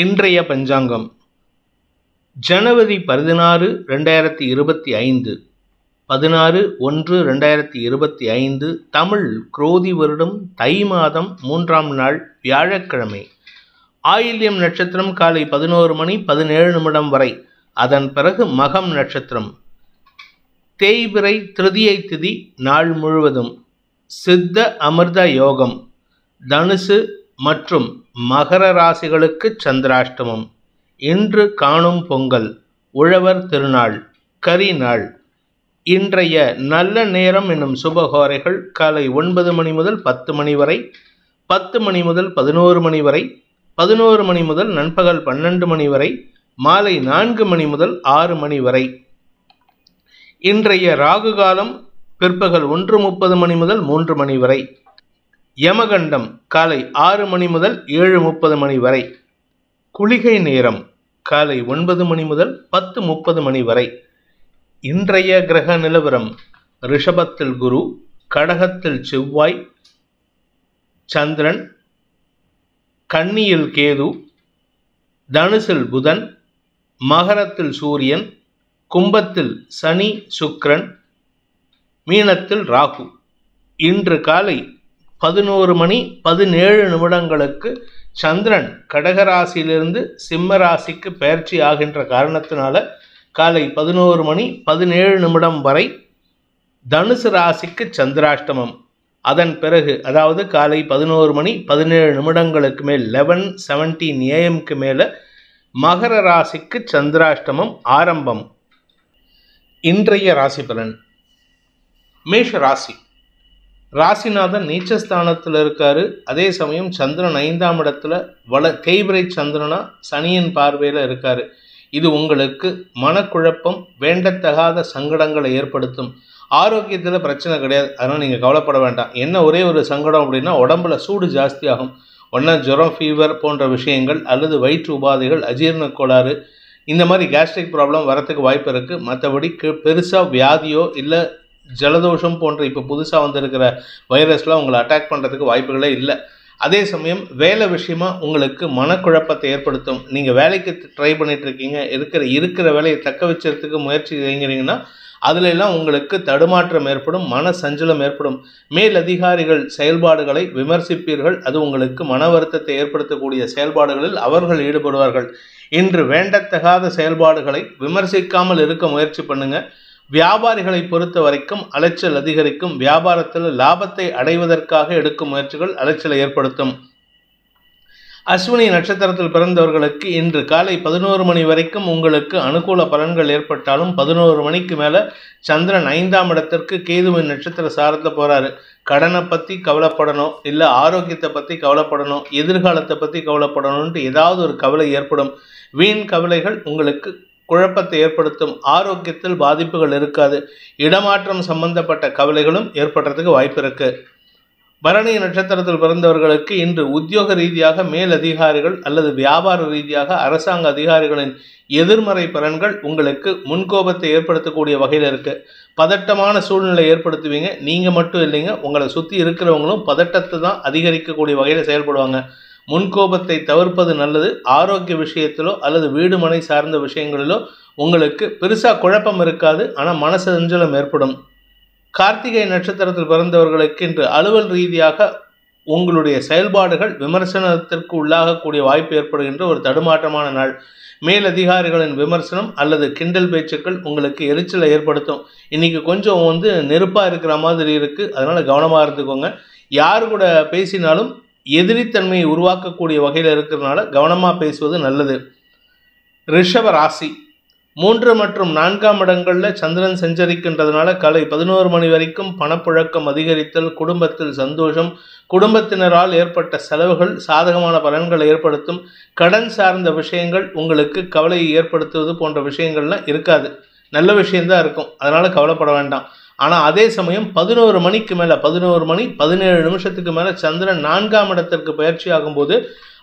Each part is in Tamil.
இன்றைய பஞ்சாங்கம் ஜனவரி 16, 2025, 16/1/2025, தமிழ் குரோதி வருடம் தை மாதம் 3ஆம் நாள் வியாழக்கிழமை. ஆயில்யம் நட்சத்திரம் காலை 11:17 வரை, அதன் பிறகு மகம் நட்சத்திரம். தேய்பிறை திருதியை திதி நாள் முழுவதும். சித்த அமிர்த யோகம். தனுசு மற்றும் மகர ராசிகளுக்கு சந்திராஷ்டமம். இன்று காணும் பொங்கல், உழவர் திருநாள், கரி நாள். இன்றைய நல்ல நேரம் என்னும் சுபகோரைகள் காலை 9 மணி முதல் 10 மணி வரை, 10 மணி முதல் 11 மணி வரை, 11 மணி முதல் நண்பகல் 12 மணி வரை, மாலை 4 மணி முதல் 6 மணி வரை. இன்றைய ராகு காலம் பிற்பகல் 1:30 மணி முதல் 3 மணி வரை. யமகண்டம் காலை 6 மணி முதல் 7:30 மணி வரை. குளிகை நேரம் காலை 9 மணி முதல் 10:30 மணி வரை. இன்றைய கிரக நிலவரம்: ரிஷபத்தில் குரு, கடகத்தில் செவ்வாய், சந்திரன், கன்னியில் கேது, தனுசில் புதன், மகரத்தில் சூரியன், கும்பத்தில் சனி சுக்கிரன், மீனத்தில் ராகு. இன்று காலை 11:17 சந்திரன் கடகராசியிலிருந்து சிம்ம ராசிக்கு பெயர்ச்சி ஆகின்ற காரணத்தினால காலை 11:17 வரை தனுசு ராசிக்கு சந்திராஷ்டமம். அதன் பிறகு, அதாவது காலை 11:17 மேல் 11:17 AM மேல மகர ராசிக்கு சந்திராஷ்டமம் ஆரம்பம். இன்றைய ராசி பலன். மேஷ ராசி. ராசிநாதன் நீச்சஸ்தானத்தில் இருக்காரு. அதே சமயம் சந்திரன் 5ஆம் இடத்துல தேய்பிறை சந்திரனா சனியின் பார்வையில் இருக்காரு. இது உங்களுக்கு மனக்குழப்பம், வேண்டத்தகாத சங்கடங்களை ஏற்படுத்தும். ஆரோக்கியத்தில் பிரச்சனை கிடையாது, அதனால் நீங்கள் கவலைப்பட வேண்டாம். என்ன ஒரே ஒரு சங்கடம் அப்படின்னா, உடம்புல சூடு ஜாஸ்தி ஆகும். ஒன்றா ஜுரம், ஃபீவர் போன்ற விஷயங்கள், அல்லது வயிற்று உபாதைகள், அஜீரண கோளாறு, இந்த மாதிரி கேஸ்ட்ரிக் ப்ராப்ளம் வரத்துக்கு வாய்ப்பு இருக்குது. மற்றபடி பெருசாக வியாதியோ இல்லை ஜலதோஷம் போன்ற இப்போ புதுசாக வந்திருக்கிற வைரஸ்லாம் உங்களை அட்டாக் பண்ணுறதுக்கு வாய்ப்புகளே இல்லை. அதே சமயம் வேலை விஷயமா உங்களுக்கு மனக்குழப்பத்தை ஏற்படுத்தும். நீங்கள் வேலைக்கு ட்ரை பண்ணிட்டு இருக்கீங்க, இருக்கிற வேலையை தக்க வச்சுறதுக்கு முயற்சி செய்கிறீங்கன்னா அதுல எல்லாம் உங்களுக்கு தடுமாற்றம் ஏற்படும், மன சஞ்சலம் ஏற்படும். மேல் அதிகாரிகள் செயல்பாடுகளை விமர்சிப்பீர்கள். அது உங்களுக்கு மன வருத்தத்தை ஏற்படுத்தக்கூடிய செயல்பாடுகளில் அவர்கள் ஈடுபடுவார்கள். இன்று வேண்டத்தகாத செயல்பாடுகளை விமர்சிக்காமல் இருக்க முயற்சி பண்ணுங்க. வியாபாரிகளை பொறுத்த வரைக்கும் அலைச்சல் அதிகரிக்கும். வியாபாரத்தில் லாபத்தை அடைவதற்காக எடுக்கும் முயற்சிகள் அலைச்சலை ஏற்படுத்தும். அஸ்வினி நட்சத்திரத்தில் பிறந்தவர்களுக்கு இன்று காலை 11 மணி வரைக்கும் உங்களுக்கு அனுகூல பலன்கள் ஏற்பட்டாலும் 11 மணிக்கு மேல சந்திரன் 5ஆம் இடத்திற்கு கேதுவின் நட்சத்திர சாரத்தில் போறாரு. கடனை பற்றி கவலைப்படணும், இல்லை ஆரோக்கியத்தை பற்றி கவலைப்படணும், எதிர்காலத்தை பற்றி கவலைப்படணும்ட்டு ஏதாவது ஒரு கவலை ஏற்படும். வீண் கவலைகள் உங்களுக்கு குழப்பத்தை ஏற்படுத்தும். ஆரோக்கியத்தில் பாதிப்புகள் இருக்காது. இடமாற்றம் சம்பந்தப்பட்ட கவலைகளும் ஏற்படுறதுக்கு வாய்ப்பு இருக்கு. பரணி நட்சத்திரத்தில் பிறந்தவர்களுக்கு இன்று உத்தியோக ரீதியாக மேல் அதிகாரிகள் அல்லது வியாபார ரீதியாக அரசாங்க அதிகாரிகளின் எதிர்மறை பலன்கள் உங்களுக்கு முன்கோபத்தை ஏற்படுத்தக்கூடிய வகையில் இருக்கு. பதட்டமான சூழ்நிலை ஏற்படுத்துவீங்க. நீங்க மட்டும் இல்லைங்க, உங்களை சுற்றி இருக்கிறவங்களும் பதட்டத்தை தான் அதிகரிக்கக்கூடிய வகையில் செயல்படுவாங்க. முன்கோபத்தை தவிர்ப்பது நல்லது. ஆரோக்கிய விஷயத்திலோ அல்லது வீடு மனை சார்ந்த விஷயங்களிலோ உங்களுக்கு பெருசாக குழப்பம் இருக்காது, ஆனால் மனசஞ்சலம் ஏற்படும். கார்த்திகை நட்சத்திரத்தில் பிறந்தவர்களுக்கு இன்று அலுவல் ரீதியாக உங்களுடைய செயல்பாடுகள் விமர்சனத்திற்கு உள்ளாகக்கூடிய வாய்ப்பு ஏற்படுகின்ற ஒரு தடுமாற்றமான நாள். மேலதிகாரிகளின் விமர்சனம் அல்லது கிண்டல் பேச்சுக்கள் உங்களுக்கு எரிச்சலை ஏற்படுத்தும். இன்னைக்கு கொஞ்சம் நெருப்பாக இருக்கிற மாதிரி இருக்கு, அதனால கவனமாக இருந்துக்கோங்க. யாரு கூட பேசினாலும் எதிரித்தன்மையை உருவாக்கக்கூடிய வகையில் இருக்கிறதுனால கவனமாக பேசுவது நல்லது. ரிஷப ராசி. 3 மற்றும் 4ஆம் இடங்களில் சந்திரன் சஞ்சரிக்கின்றதுனால காலை 11 மணி வரைக்கும் பணப்புழக்கம் அதிகரித்தல், குடும்பத்தில் சந்தோஷம், குடும்பத்தினரால் ஏற்பட்ட செலவுகள் சாதகமான பலன்களை ஏற்படுத்தும். கடன் சார்ந்த விஷயங்கள் உங்களுக்கு கவலையை ஏற்படுத்துவது போன்ற விஷயங்கள்லாம் இருக்காது, நல்ல விஷயம்தான் இருக்கும், அதனால் கவலைப்பட வேண்டாம். ஆனால் அதே சமயம் 11 மணிக்கு மேலே 11:17 மேலே சந்திரன் 4ஆம் இடத்திற்கு பயிற்சி ஆகும்போது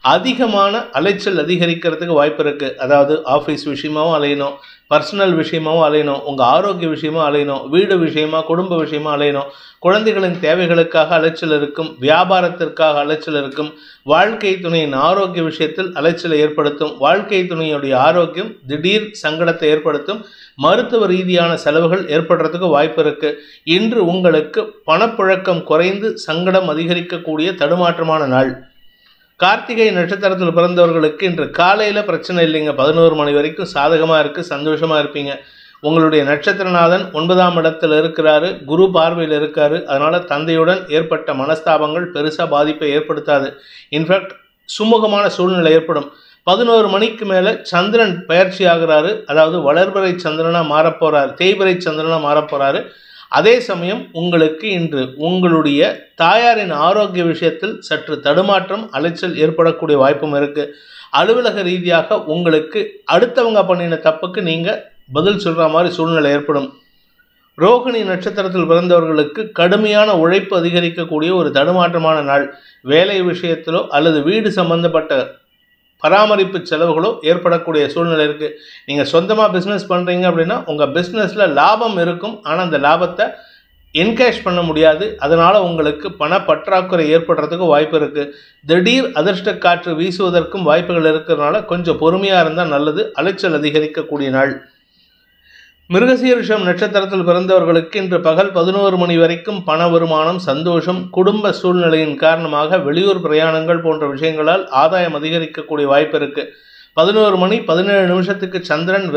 அதிகமான அலைச்சல் அதிகரிக்கிறதுக்கு வாய்ப்பு இருக்குது. அதாவது ஆஃபீஸ் விஷயமாகவும் அலையணும், பர்சனல் விஷயமாகவும் அலையணும், உங்கள் ஆரோக்கிய விஷயமாக அலையணும், வீடு விஷயமா குடும்ப விஷயமாக அலையணும், குழந்தைகளின் தேவைகளுக்காக அலைச்சல் இருக்கும், வியாபாரத்திற்காக அலைச்சல் இருக்கும், வாழ்க்கை துணையின் ஆரோக்கிய விஷயத்தில் அலைச்சலை ஏற்படுத்தும், வாழ்க்கை துணையுடைய ஆரோக்கியம் திடீர் சங்கடத்தை ஏற்படுத்தும், மருத்துவ ரீதியான செலவுகள் ஏற்படுறதுக்கு வாய்ப்பு இருக்குது. இன்று உங்களுக்கு பணப்புழக்கம் குறைந்து சங்கடம் அதிகரிக்கக்கூடிய தடுமாற்றமான நாள். கார்த்திகை நட்சத்திரத்தில் பிறந்தவர்களுக்கு இன்று காலையில் பிரச்சனை இல்லைங்க. 11 மணி வரைக்கும் சாதகமாக இருக்குது, சந்தோஷமாக இருப்பீங்க. உங்களுடைய நட்சத்திரநாதன் 9ஆம் இடத்தில் இருக்கிறாரு, குரு பார்வையில் இருக்காரு. அதனால் தந்தையுடன் ஏற்பட்ட மனஸ்தாபங்கள் பெருசாக பாதிப்பை ஏற்படுத்தாது. இன்ஃபேக்ட் சுமூகமான சூழ்நிலை ஏற்படும். 11 மணிக்கு மேலே சந்திரன் பயிற்சி ஆகிறாரு. அதாவது வளர்பிறை சந்திரனாக மாறப்போகிறாரு, தேய்பிறை சந்திரனாக மாறப்போகிறாரு. அதே சமயம் உங்களுக்கு இன்று உங்களுடைய தாயாரின் ஆரோக்கிய விஷயத்தில் சற்று தடுமாற்றம் அலைச்சல் ஏற்படக்கூடிய வாய்ப்பும் இருக்குது. அலுவலக ரீதியாக உங்களுக்கு அடுத்தவங்க பண்ணின தப்புக்கு நீங்கள் பதில் சொல்கிற மாதிரி சூழ்நிலை ஏற்படும். ரோகிணி நட்சத்திரத்தில் பிறந்தவர்களுக்கு கடுமையான உழைப்பு அதிகரிக்கக்கூடிய ஒரு தடுமாற்றமான நாள். வேலை விஷயத்திலோ அல்லது வீடு சம்பந்தப்பட்ட பராமரிப்பு செலவுகளோ ஏற்படக்கூடிய சூழ்நிலை இருக்குது. நீங்கள் சொந்தமாக பிஸ்னஸ் பண்ணுறீங்க அப்படின்னா உங்கள் பிஸ்னஸில் லாபம் இருக்கும், ஆனால் அந்த லாபத்தை என்கேஷ் பண்ண முடியாது. அதனால் உங்களுக்கு பண பற்றாக்குறை ஏற்படுறதுக்கு வாய்ப்பு இருக்குது. திடீர் அதிர்ஷ்ட காற்று வீசுவதற்கும் வாய்ப்புகள் இருக்கிறதுனால கொஞ்சம் பொறுமையாக இருந்தால் நல்லது. அலைச்சல் அதிகரிக்கக்கூடிய நாள். மிருகசீரிஷம் நட்சத்திரத்தில் பிறந்தவர்களுக்கு இன்று பகல் 11 மணி வரைக்கும் பண வருமானம், சந்தோஷம், குடும்ப சூழ்நிலையின் காரணமாக வெளியூர் பிரயாணங்கள் போன்ற விஷயங்களால் ஆதாயம் அதிகரிக்கக்கூடிய வாய்ப்பு இருக்குது. 11 மணி 17 நிமிஷத்துக்கு சந்திரன்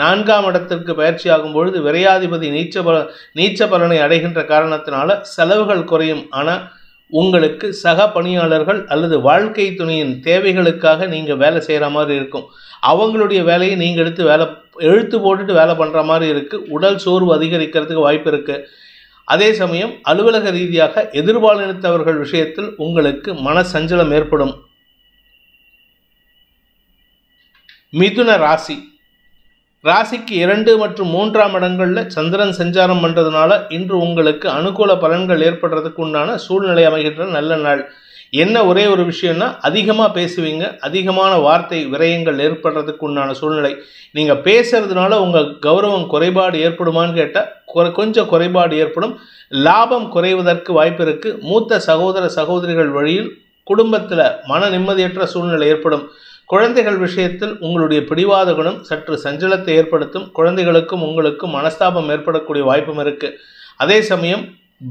4ஆம் இடத்திற்கு பயிற்சி ஆகும் பொழுது விரையாதிபதி நீச்ச பலனை அடைகின்ற காரணத்தினால செலவுகள் குறையும். ஆனால் உங்களுக்கு சக பணியாளர்கள் அல்லது வாழ்க்கை துணையின் தேவைகளுக்காக நீங்கள் வேலை செய்கிற மாதிரி இருக்கும். அவங்களுடைய வேலையை நீங்கள் இழுத்து போட்டுட்டு வேலை பண்ணுற மாதிரி இருக்குது. உடல் சோர்வு அதிகரிக்கிறதுக்கு வாய்ப்பு இருக்குது. அதே சமயம் அலுவலக ரீதியாக எதிர்பாலினத்தவர்கள் விஷயத்தில் உங்களுக்கு மன சஞ்சலம் ஏற்படும். மிதுன ராசிக்கு 2 மற்றும் 3ஆம் இடங்களில் சந்திரன் சஞ்சாரம் பண்ணுறதுனால இன்று உங்களுக்கு அனுகூல பலன்கள் ஏற்படுறதுக்கு உண்டான சூழ்நிலை அமைகின்ற நல்ல நாள். என்ன ஒரே ஒரு விஷயம்னா அதிகமாக பேசுவீங்க, அதிகமான வார்த்தை விரயங்கள் ஏற்படுறதுக்கு உண்டான சூழ்நிலை. நீங்கள் பேசுறதுனால உங்கள் கௌரவம் குறைபாடு ஏற்படுமான்னு கேட்டால் கொஞ்சம் குறைபாடு ஏற்படும். லாபம் குறைவதற்கு வாய்ப்பு இருக்குது. மூத்த சகோதர சகோதரிகள் வழியில் குடும்பத்தில் மன நிம்மதியற்ற சூழ்நிலை ஏற்படும். குழந்தைகள் விஷயத்தில் உங்களுடைய பிடிவாத குணம் சற்று சஞ்சலத்தை ஏற்படுத்தும். குழந்தைகளுக்கும் உங்களுக்கும் மனஸ்தாபம் ஏற்படக்கூடிய வாய்ப்பும் இருக்குது. அதே சமயம்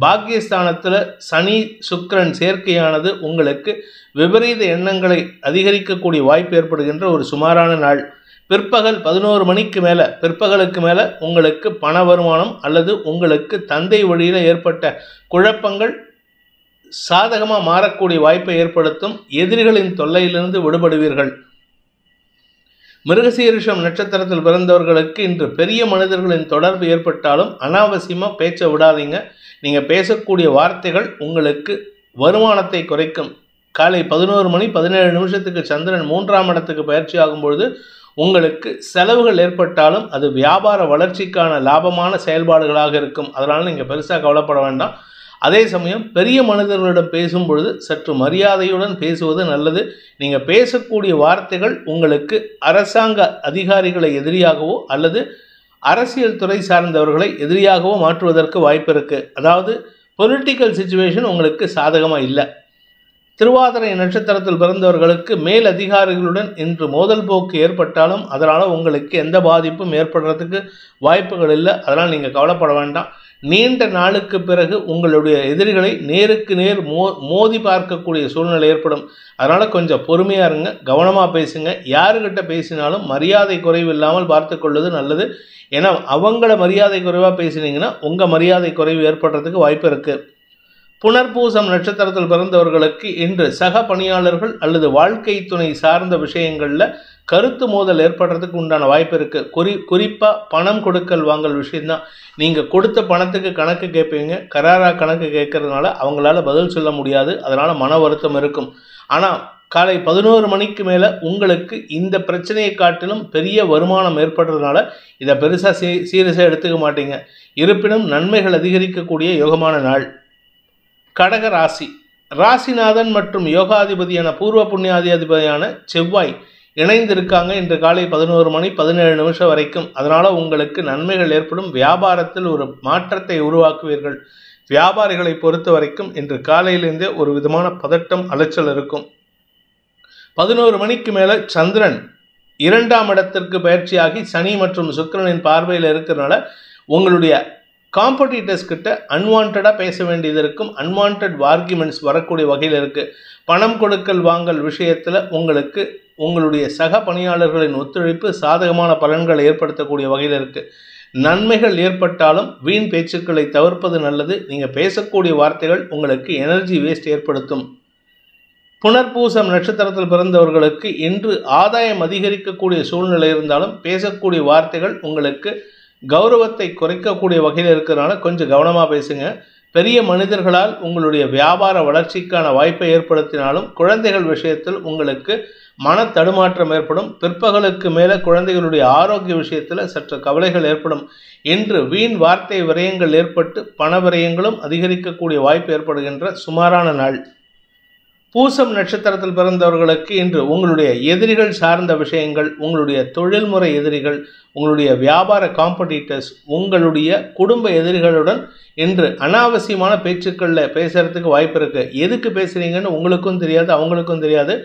பாக்கியஸ்தானத்தில் சனி சுக்கிரன் சேர்க்கையானது உங்களுக்கு விபரீத எண்ணங்களை அதிகரிக்கக்கூடிய வாய்ப்பு ஏற்படுகின்ற ஒரு சுமாரான நாள். பிற்பகல் 11 மணிக்கு மேலே பிற்பகலுக்கு மேலே உங்களுக்கு பண வருமானம் அல்லது உங்களுக்கு தந்தை வழியில் ஏற்பட்ட குழப்பங்கள் சாதகமாக மாறக்கூடிய வாய்ப்பை ஏற்படுத்தும். எதிரிகளின் தொல்லையிலிருந்து விடுபடுவீர்கள். மிருகசீரிஷம் நட்சத்திரத்தில் பிறந்தவர்களுக்கு இன்று பெரிய மனிதர்களின் தொடர்பு ஏற்பட்டாலும் அனாவசியமாக பேச்சை விடாதீங்க. நீங்கள் பேசக்கூடிய வார்த்தைகள் உங்களுக்கு வருமானத்தை குறைக்கும். காலை 11 மணி 17 நிமிஷத்துக்கு சந்திரன் 3ஆம் இடத்துக்கு பயிற்சி ஆகும்பொழுது உங்களுக்கு செலவுகள் ஏற்பட்டாலும் அது வியாபார வளர்ச்சிக்கான லாபமான செயல்பாடுகளாக இருக்கும். அதனால் நீங்கள் பெருசாக கவலைப்பட வேண்டாம். அதே சமயம் பெரிய மனிதர்களிடம் பேசும் பொழுது சற்று மரியாதையுடன் பேசுவது நல்லது. நீங்கள் பேசக்கூடிய வார்த்தைகள் உங்களுக்கு அரசாங்க அதிகாரிகளை எதிரியாகவோ அல்லது அரசியல் துறை சார்ந்தவர்களை எதிரியாகவோ மாற்றுவதற்கு வாய்ப்பு இருக்குது. அதாவது பொலிட்டிக்கல் சிச்சுவேஷன் உங்களுக்கு சாதகமாக இல்லை. திருவாதிரை நட்சத்திரத்தில் பிறந்தவர்களுக்கு மேல் அதிகாரிகளுடன் இன்று மோதல் போக்கு ஏற்பட்டாலும் அதனால் உங்களுக்கு எந்த பாதிப்பும் ஏற்படுறதுக்கு வாய்ப்புகள் இல்லை. அதனால் நீங்கள் கவலைப்பட வேண்டாம். நீண்ட நாளுக்கு பிறகு உங்களுடைய எதிரிகளை நேருக்கு நேர் மோதி பார்க்கக்கூடிய சூழ்நிலை ஏற்படும். அதனால் கொஞ்சம் பொறுமையாக இருங்க, கவனமாக பேசுங்க. யாருக்கிட்ட பேசினாலும் மரியாதை குறைவு இல்லாமல் பார்த்து கொள்வது நல்லது. ஏன்னா அவங்கள மரியாதை குறைவாக பேசினீங்கன்னா உங்கள் மரியாதை குறைவு ஏற்படுறதுக்கு வாய்ப்பு இருக்குது. புனர்பூசம் நட்சத்திரத்தில் பிறந்தவர்களுக்கு இன்று சக பணியாளர்கள் அல்லது வாழ்க்கை துணை சார்ந்த விஷயங்களில் கருத்து மோதல் ஏற்படுறதுக்கு உண்டான வாய்ப்பு இருக்குது. குறிப்பாக பணம் கொடுக்கல் வாங்கல் விஷயந்தான். நீங்கள் கொடுத்த பணத்துக்கு கணக்கு கேட்பீங்க. கராராக கணக்கு கேட்கறதுனால அவங்களால பதில் சொல்ல முடியாது. அதனால் மன வருத்தம் இருக்கும். ஆனால் காலை 11 மணிக்கு மேலே உங்களுக்கு இந்த பிரச்சனையை காட்டிலும் பெரிய வருமானம் ஏற்படுறதுனால இதை பெருசாக சீரியஸாக எடுத்துக்க மாட்டீங்க. இருப்பினும் நன்மைகள் அதிகரிக்கக்கூடிய யோகமான நாள். கடக ராசிநாதன் மற்றும் யோகாதிபதியான பூர்வ புண்ணியாதிபதியான செவ்வாய் இணைந்திருக்காங்க இன்று காலை 11:17 வரைக்கும். அதனால் உங்களுக்கு நன்மைகள் ஏற்படும். வியாபாரத்தில் ஒரு மாற்றத்தை உருவாக்குவீர்கள். வியாபாரிகளை பொறுத்த வரைக்கும் இன்று காலையிலிருந்தே ஒரு விதமான பதட்டம் அலைச்சல் இருக்கும். 11 மணிக்கு மேலே சந்திரன் 2ஆம் இடத்திற்கு பயிற்சியாகி சனி மற்றும் சுக்கிரனின் பார்வையில் இருக்கிறதுனால உங்களுடைய காம்படிட்டர்ஸ் கிட்ட அன்வான்டாக பேச வேண்டியது இருக்கும். அன்வான்ட் ஆர்கியூமெண்ட்ஸ் வரக்கூடிய வகையில் இருக்குது. பணம் கொடுக்கல் வாங்கல் விஷயத்தில் உங்களுக்கு உங்களுடைய சக பணியாளர்களின் ஒத்துழைப்பு சாதகமான பலன்களை ஏற்படுத்தக்கூடிய வகையில் இருக்குது. நன்மைகள் ஏற்பட்டாலும் வீண் பேச்சுக்களை தவிர்ப்பது நல்லது. நீங்கள் பேசக்கூடிய வார்த்தைகள் உங்களுக்கு எனர்ஜி வேஸ்ட் ஏற்படுத்தும். புனர்பூசம் நட்சத்திரத்தில் பிறந்தவர்களுக்கு இன்று ஆதாயம் அதிகரிக்கக்கூடிய சூழ்நிலை இருந்தாலும் பேசக்கூடிய வார்த்தைகள் உங்களுக்கு கௌரவத்தை குறைக்கக்கூடிய வகையில் இருக்கிறதுனால கொஞ்சம் கவனமாக பேசுங்க. பெரிய மனிதர்களால் உங்களுடைய வியாபார வளர்ச்சிக்கான வாய்ப்பை ஏற்படுத்தினாலும் குழந்தைகள் விஷயத்தில் உங்களுக்கு மன தடுமாற்றம் ஏற்படும். பிற்பகலுக்கு மேலே குழந்தைகளுடைய ஆரோக்கிய விஷயத்தில் சற்று கவலைகள் ஏற்படும். இன்று வீண் வார்த்தை விரயங்கள் ஏற்பட்டு பண விரயங்களும் அதிகரிக்கக்கூடிய வாய்ப்பு ஏற்படுகின்ற சுமாரான நாள். பூசம் நட்சத்திரத்தில் பிறந்தவர்களுக்கு இன்று உங்களுடைய எதிரிகள் சார்ந்த விஷயங்கள், உங்களுடைய தொழில்முறை எதிரிகள், உங்களுடைய வியாபார காம்படிட்டர்ஸ், உங்களுடைய குடும்ப எதிரிகளுடன் இன்று அனாவசியமான பேச்சுக்களில் பேசுறதுக்கு வாய்ப்பு இருக்குது. எதுக்கு பேசுகிறீங்கன்னு உங்களுக்கும் தெரியாது, அவங்களுக்கும் தெரியாது.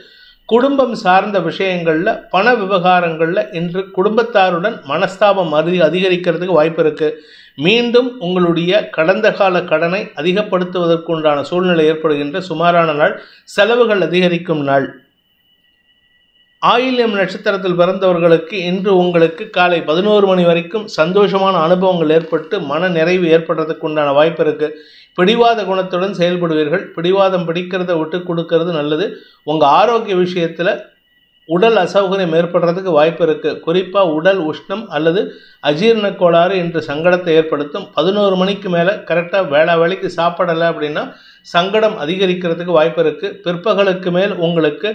குடும்பம் சார்ந்த விஷயங்களில் பண விவகாரங்களில் இன்று குடும்பத்தாருடன் மனஸ்தாபம் அதிகரிக்கிறதுக்கு வாய்ப்பு இருக்குது. மீண்டும் உங்களுடைய கடந்த கால கடனை அதிகப்படுத்துவதற்குண்டான சூழ்நிலை ஏற்படுகின்ற சுமாரான நாள். செலவுகள் அதிகரிக்கும் நாள். ஆயில்யம் நட்சத்திரத்தில் பிறந்தவர்களுக்கு இன்று உங்களுக்கு காலை 11 மணி வரைக்கும் சந்தோஷமான அனுபவங்கள் ஏற்பட்டு மன நிறைவு ஏற்படுறதுக்கு உண்டான வாய்ப்பு இருக்குது. பிடிவாத குணத்துடன் செயல்படுவீர்கள். பிடிவாதம் பிடிக்கிறத விட்டு கொடுக்கறது நல்லது. உங்கள் ஆரோக்கிய விஷயத்தில் உடல் அசௌகரியம் ஏற்படுறதுக்கு வாய்ப்பு இருக்குது. குறிப்பாக உடல் உஷ்ணம் அல்லது அஜீரண கோளாறு என்று சங்கடத்தை ஏற்படுத்தும். 11 மணிக்கு மேலே கரெக்டாக வேலைக்கு சாப்பிடலை அப்படின்னா சங்கடம் அதிகரிக்கிறதுக்கு வாய்ப்பு இருக்குது. பிற்பகலுக்கு மேல் உங்களுக்கு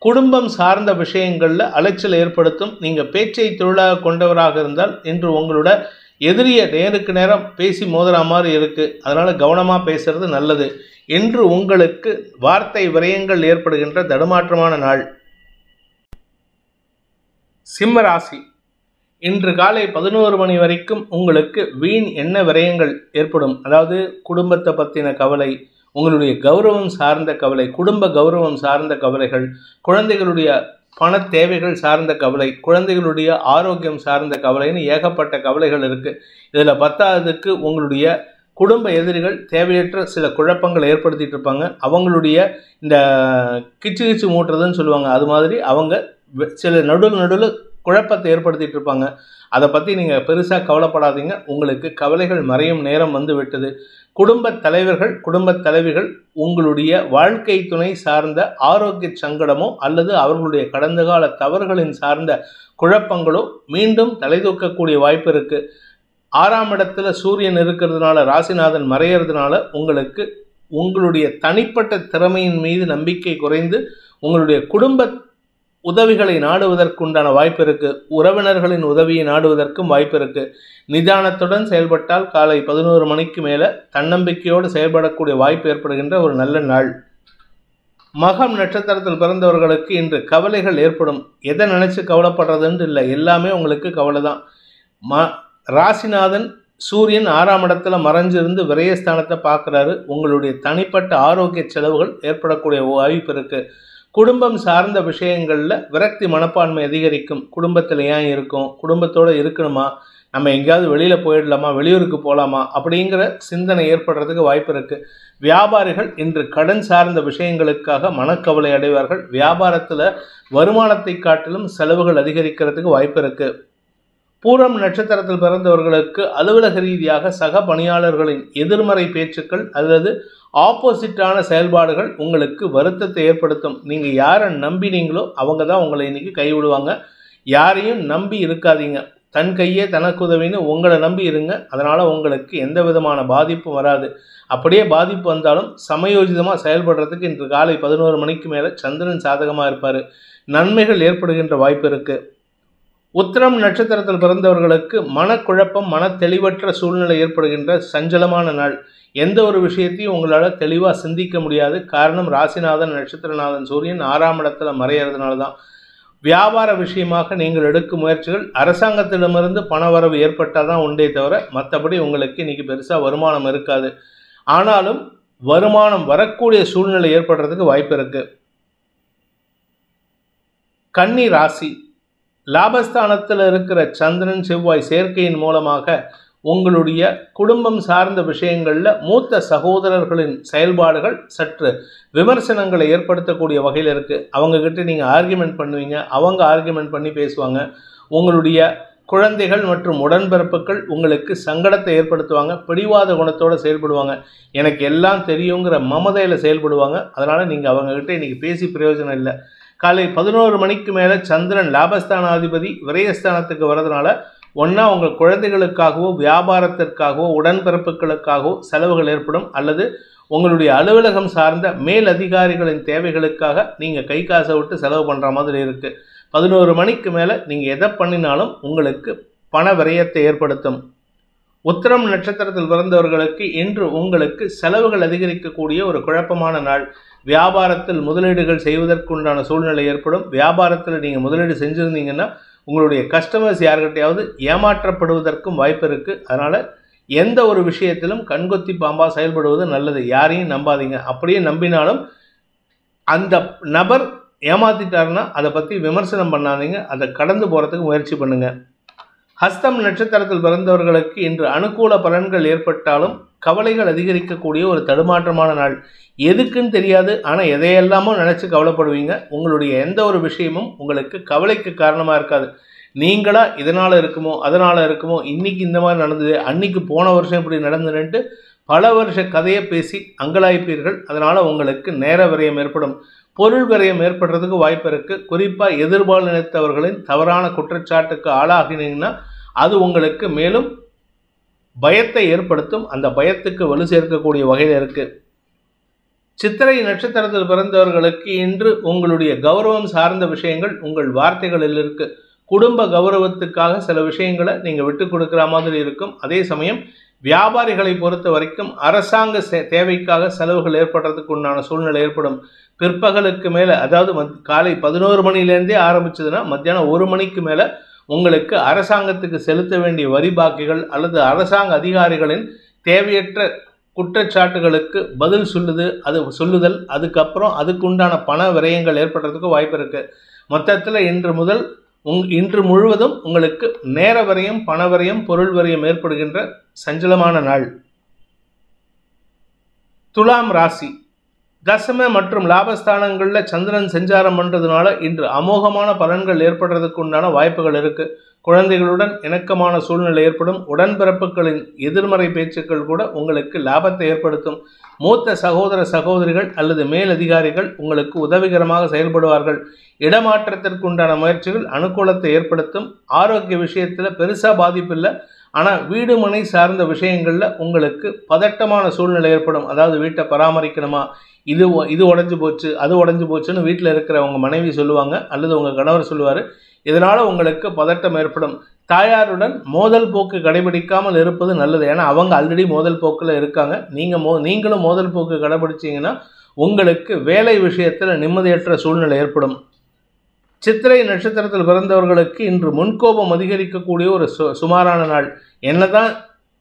குடும்பம் சார்ந்த விஷயங்களில் அலைச்சல் ஏற்படுத்தும். நீங்கள் பேச்சை தொழிலாக கொண்டவராக இருந்தால் இன்று உங்களோட எதிரியை நேருக்கு நேரம் பேசி மோதுற மாதிரி இருக்குது. அதனால் கவனமாக பேசுறது நல்லது. இன்று உங்களுக்கு வார்த்தை விரயங்கள் ஏற்படுகின்ற தடுமாற்றமான நாள். சிம்ம ராசி இன்று காலை 11 மணி வரைக்கும் உங்களுக்கு வீண் எண்ண விரயங்கள் ஏற்படும். அதாவது குடும்பத்தை பற்றின கவலை, உங்களுடைய கௌரவம் சார்ந்த கவலை, குடும்ப கௌரவம் சார்ந்த கவலைகள், குழந்தைகளுடைய பண தேவைகள் சார்ந்த கவலை, குழந்தைகளுடைய ஆரோக்கியம் சார்ந்த கவலைன்னு ஏகப்பட்ட கவலைகள் இருக்குது. இதில் 10ஆவதுக்கு உங்களுடைய குடும்ப எதிரிகள் தேவையற்ற சில குழப்பங்களை ஏற்படுத்திகிட்டு இருப்பாங்க. அவங்களுடைய இந்த கிச்சு மூட்டுறதுன்னு சொல்லுவாங்க, அது மாதிரி அவங்க சில நடுவில் குழப்பத்தை ஏற்படுத்திகிட்டு இருப்பாங்க. அதை பற்றி நீங்கள் பெருசாக கவலைப்படாதீங்க. உங்களுக்கு கவலைகள் மறையும் நேரம் வந்து விட்டது. குடும்பத் தலைவர்கள், குடும்பத் தலைவிகள் உங்களுடைய வாழ்க்கை துணை சார்ந்த ஆரோக்கிய சங்கடமோ அல்லது அவர்களுடைய கடந்த கால தவறுகளின் சார்ந்த குழப்பங்களோ மீண்டும் தலை தூக்கக்கூடிய வாய்ப்பு இருக்குது. 6ஆம் இடத்துல சூரியன் இருக்கிறதுனால, ராசிநாதன் மறையிறதுனால உங்களுக்கு உங்களுடைய தனிப்பட்ட திறமையின் மீது நம்பிக்கை குறைந்து உங்களுடைய குடும்ப உதவிகளை நாடுவதற்குண்டான வாய்ப்பு இருக்குது. உறவினர்களின் உதவியை நாடுவதற்கும் வாய்ப்பு இருக்குது. நிதானத்துடன் செயல்பட்டால் காலை 11 மணிக்கு மேலே தன்னம்பிக்கையோடு செயல்படக்கூடிய வாய்ப்பு ஏற்படுகின்ற ஒரு நல்ல நாள். மகம் நட்சத்திரத்தில் பிறந்தவர்களுக்கு இன்று கவலைகள் ஏற்படும். எதை நினச்சி கவலைப்படுறதுன்னு இல்லை, எல்லாமே உங்களுக்கு கவலை தான். ராசிநாதன் சூரியன் 6ஆம் இடத்துல மறைஞ்சிருந்து விரயஸ்தானத்தை பார்க்குறாரு. உங்களுடைய தனிப்பட்ட ஆரோக்கிய செலவுகள் ஏற்படக்கூடிய வாய்ப்பு இருக்குது. குடும்பம் சார்ந்த விஷயங்களில் விரக்தி மனப்பான்மை அதிகரிக்கும். குடும்பத்தில் ஏன் இருக்கும், குடும்பத்தோடு இருக்கணுமா, நம்ம எங்கேயாவது வெளியில் போயிடலாமா, வெளியூருக்கு போகலாமா அப்படிங்கிற சிந்தனை ஏற்படுறதுக்கு வாய்ப்பு இருக்குது. வியாபாரிகள் இன்று கடன் சார்ந்த விஷயங்களுக்காக மனக்கவலை அடைவார்கள். வியாபாரத்தில் வருமானத்தை காட்டிலும் செலவுகள் அதிகரிக்கிறதுக்கு வாய்ப்பு இருக்குது. பூரம் நட்சத்திரத்தில் பிறந்தவர்களுக்கு அலுவலக ரீதியாக சக பணியாளர்களின் எதிர்மறை பேச்சுக்கள் அல்லது ஆப்போசிட்டான செயல்பாடுகள் உங்களுக்கு வருத்தத்தை ஏற்படுத்தும். நீங்கள் யாரை நம்பினீங்களோ அவங்க தான் உங்களை இன்றைக்கி கைவிடுவாங்க. யாரையும் நம்பி இருக்காதீங்க. தன் கையே தனக்கு உதவின்னு உங்களை நம்பி இருங்க. அதனால் உங்களுக்கு எந்த விதமான பாதிப்பும் வராது. அப்படியே பாதிப்பு வந்தாலும் சமயோஜிதமாக செயல்படுறதுக்கு இன்று காலை 11 மணிக்கு மேலே சந்திரன் சாதகமாக இருப்பார். நன்மைகள் ஏற்படுகின்ற வாய்ப்பு இருக்குது. உத்திரம் நட்சத்திரத்தில் பிறந்தவர்களுக்கு மனக்குழப்பம், மன தெளிவற்ற சூழ்நிலை ஏற்படுகின்ற சஞ்சலமான நாள். எந்த ஒரு விஷயத்தையும் உங்களால் தெளிவாக சிந்திக்க முடியாது. காரணம், ராசிநாதன் நட்சத்திரநாதன் சூரியன் 6ஆம் இடத்துல மறையிறதுனால தான். வியாபார விஷயமாக நீங்கள் எடுக்கும் முயற்சிகள் அரசாங்கத்திடமிருந்து பணவரவு ஏற்பட்டால் தான் உண்டே தவிர மற்றபடி உங்களுக்கு இன்னைக்கு பெருசாக வருமானம் இருக்காது. ஆனாலும் வருமானம் வரக்கூடிய சூழ்நிலை ஏற்படுறதுக்கு வாய்ப்பு இருக்கு. கன்னி ராசி, லாபஸ்தானத்தில் இருக்கிற சந்திரன் செவ்வாய் சேர்க்கையின் மூலமாக உங்களுடைய குடும்பம் சார்ந்த விஷயங்களில் மூத்த சகோதரர்களின் செயல்பாடுகள் சற்று விமர்சனங்களை ஏற்படுத்தக்கூடிய வகையில் இருக்குது. அவங்கக்கிட்ட நீங்கள் ஆர்கியூமெண்ட் பண்ணுவீங்க, அவங்க ஆர்கியூமெண்ட் பண்ணி பேசுவாங்க. உங்களுடைய குழந்தைகள் மற்றும் உடன்பிறப்புகள் உங்களுக்கு சங்கடத்தை ஏற்படுத்துவாங்க. பிடிவாத குணத்தோடு செயல்படுவாங்க. எனக்கு எல்லாம் தெரியுங்கிற மமதையில் செயல்படுவாங்க. அதனால் நீங்கள் அவங்கக்கிட்ட இன்றைக்கி பேசி பிரயோஜனம் இல்லை. காலை 11 மணிக்கு மேலே சந்திரன் லாபஸ்தானாதிபதி விரயஸ்தானத்துக்கு வர்றதுனால ஒன்றா உங்கள் குழந்தைகளுக்காகவோ வியாபாரத்திற்காகவோ உடன்பிறப்புகளுக்காகவோ செலவுகள் ஏற்படும். அல்லது உங்களுடைய அலுவலகம் சார்ந்த மேல் அதிகாரிகளின் தேவைகளுக்காக நீங்கள் கை காசை விட்டு செலவு பண்ணுற மாதிரி இருக்குது. 11 மணிக்கு மேலே நீங்கள் எதை பண்ணினாலும் உங்களுக்கு பண விரயத்தை ஏற்படுத்தும். உத்திரம் நட்சத்திரத்தில் பிறந்தவர்களுக்கு இன்று உங்களுக்கு செலவுகள் அதிகரிக்கக்கூடிய ஒரு குழப்பமான நாள். வியாபாரத்தில் முதலீடுகள் செய்வதற்குண்டான சூழ்நிலை ஏற்படும். வியாபாரத்தில் நீங்கள் முதலீடு செஞ்சுருந்தீங்கன்னா உங்களுடைய கஸ்டமர்ஸ் யார்கிட்டையாவது ஏமாற்றப்படுவதற்கும் வாய்ப்பு இருக்குது. அதனால் எந்த ஒரு விஷயத்திலும் கண்கொத்தி பாம்பாக செயல்படுவது நல்லது. யாரையும் நம்பாதீங்க. அப்படியே நம்பினாலும் அந்த நபர் ஏமாத்திட்டாருன்னா அதை பற்றி விமர்சனம் பண்ணாதீங்க. அதை கடந்து போகிறதுக்கு முயற்சி பண்ணுங்கள். ஹஸ்தம் நட்சத்திரத்தில் பிறந்தவர்களுக்கு இன்று அனுகூல பலன்கள் ஏற்பட்டாலும் கவலைகள் அதிகரிக்கக்கூடிய ஒரு தடுமாற்றமான நாள். எதுக்குன்னு தெரியாது, ஆனால் எதையெல்லாமோ நினச்சி கவலைப்படுவீங்க. உங்களுடைய எந்த ஒரு விஷயமும் உங்களுக்கு கவலைக்கு காரணமாக இருக்காது. நீங்களா இதனால் இருக்குமோ அதனால் இருக்குமோ, இன்றைக்கி இந்த மாதிரி நடந்தது, அன்றைக்கி போன வருஷம் இப்படி நடந்துன்ட்டு பல வருஷ கதையை பேசி அங்கலாய்ப்பீர்கள். அதனால் உங்களுக்கு நேர விரயம் ஏற்படும். பொருள் விரயம் ஏற்படுறதுக்கு வாய்ப்பு இருக்குது. குறிப்பாக எதிர்பாலினத்தவர்களின் தவறான குற்றச்சாட்டுக்கு ஆளாகினீங்கன்னா அது உங்களுக்கு மேலும் பயத்தை ஏற்படுத்தும். அந்த பயத்துக்கு வலு சேர்க்கக்கூடிய வகையில் இருக்குது. சித்திரை நட்சத்திரத்தில் பிறந்தவர்களுக்கு இன்று உங்களுடைய கௌரவம் சார்ந்த விஷயங்கள் உங்கள் வார்த்தைகளில் இருக்கு. குடும்ப கௌரவத்துக்காக சில விஷயங்களை நீங்கள் விட்டு கொடுக்குற மாதிரி இருக்கும். அதே சமயம் வியாபாரிகளை பொறுத்த வரைக்கும் அரசாங்க தேவைக்காக செலவுகள் ஏற்படுறதுக்கு உண்டான சூழ்நிலை ஏற்படும். பிற்பகலுக்கு மேலே, அதாவது காலை 11 மணிலேருந்தே ஆரம்பிச்சதுன்னா மத்தியானம் 1 மணிக்கு மேலே உங்களுக்கு அரசாங்கத்துக்கு செலுத்த வேண்டிய வரி பாக்கிகள் அல்லது அரசாங்க அதிகாரிகளின் தேவையற்ற குற்றச்சாட்டுகளுக்கு பதில் சொல்லுதல், அதுக்கப்புறம் அதுக்குண்டான பண விரயங்கள் ஏற்படுறதுக்கு வாய்ப்பு இருக்குது. மொத்தத்தில் இன்று முழுவதும் உங்களுக்கு நேர விரயம், பண விரயம், பொருள் விரயம் ஏற்படுகின்ற சஞ்சலமான நாள். துலாம் ராசி, தசம மற்றும் லாபஸ்தானங்களில் சந்திரன் சஞ்சாரம் பண்ணுறதுனால இன்று அமோகமான பலன்கள் ஏற்படுறதுக்கு உண்டான வாய்ப்புகள் இருக்குது. குழந்தைகளுடன் இணக்கமான சூழ்நிலை ஏற்படும். உடன்பிறப்புகளின் எதிர்மறை பேச்சுக்கள் கூட உங்களுக்கு லாபத்தை ஏற்படுத்தும். மூத்த சகோதரிகள் அல்லது மேல் அதிகாரிகள் உங்களுக்கு உதவிகரமாக செயல்படுவார்கள். இடமாற்றத்திற்கு உண்டான முயற்சிகள் அனுகூலத்தை ஏற்படுத்தும். ஆரோக்கிய விஷயத்தில் பெருசாக பாதிப்பு இல்லை. ஆனால் வீடு மனை சார்ந்த விஷயங்களில் உங்களுக்கு பதட்டமான சூழ்நிலை ஏற்படும். அதாவது வீட்டை பராமரிக்கணுமா, இது உடஞ்சி போச்சு, அது உடஞ்சி போச்சுன்னு வீட்டில் இருக்கிற உங்கள் மனைவி சொல்லுவாங்க அல்லது உங்கள் கணவர் சொல்லுவார். இதனால் உங்களுக்கு பதட்டம் ஏற்படும். தாயாருடன் மோதல் போக்கு கடைபிடிக்காமல் இருப்பது நல்லது. ஏன்னா அவங்க ஆல்ரெடி மோதல் போக்கில் இருக்காங்க. நீங்களும் மோதல் போக்கு கடைபிடிச்சிங்கன்னா உங்களுக்கு வேலை விஷயத்தில் நிம்மதியற்ற சூழ்நிலை ஏற்படும். சித்திரை நட்சத்திரத்தில் பிறந்தவர்களுக்கு இன்று முன்கோபம் அதிகரிக்கக்கூடிய ஒரு சுமாரான நாள். என்னதான்